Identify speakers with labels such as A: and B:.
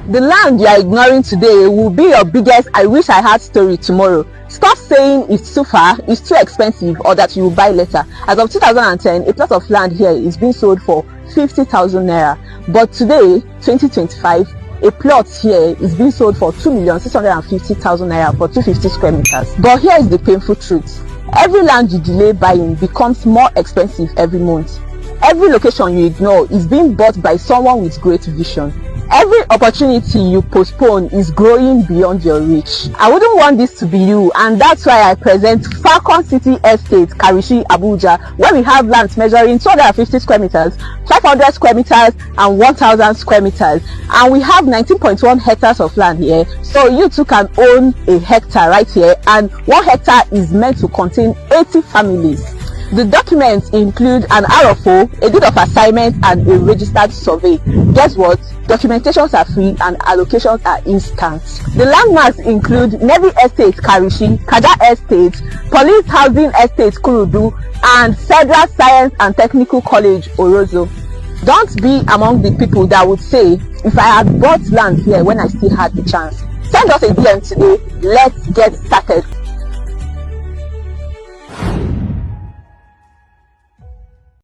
A: The land you are ignoring today will be your biggest I wish I had story tomorrow. Stop saying it's too far, it's too expensive, or that you will buy later. As of 2010, a plot of land here is being sold for 50,000 naira. But today, 2025, a plot here is being sold for 2,650,000 naira for 250 square meters. But here is the painful truth. Every land you delay buying becomes more expensive every month. Every location you ignore is being bought by someone with great vision. Every opportunity you postpone is growing beyond your reach. I wouldn't want this to be you, and that's why I present Falcon City Estate, Karshi, Abuja, where we have lands measuring 250 square meters, 500 square meters, and 1,000 square meters. And we have 19.1 hectares of land here, so you too can own a hectare right here, and 1 hectare is meant to contain 80 families. The documents include an RFO, a deed of assignment, and a registered survey. Guess what? Documentations are free and allocations are instant. The landmarks include Navy Estate Karshi, CAJAAH Estate, Police Housing Estate Kurudu, and Federal Science and Technical College Orozo. Don't be among the people that would say, if I had bought land here when I still had the chance. Send us a DM today. Let's get started.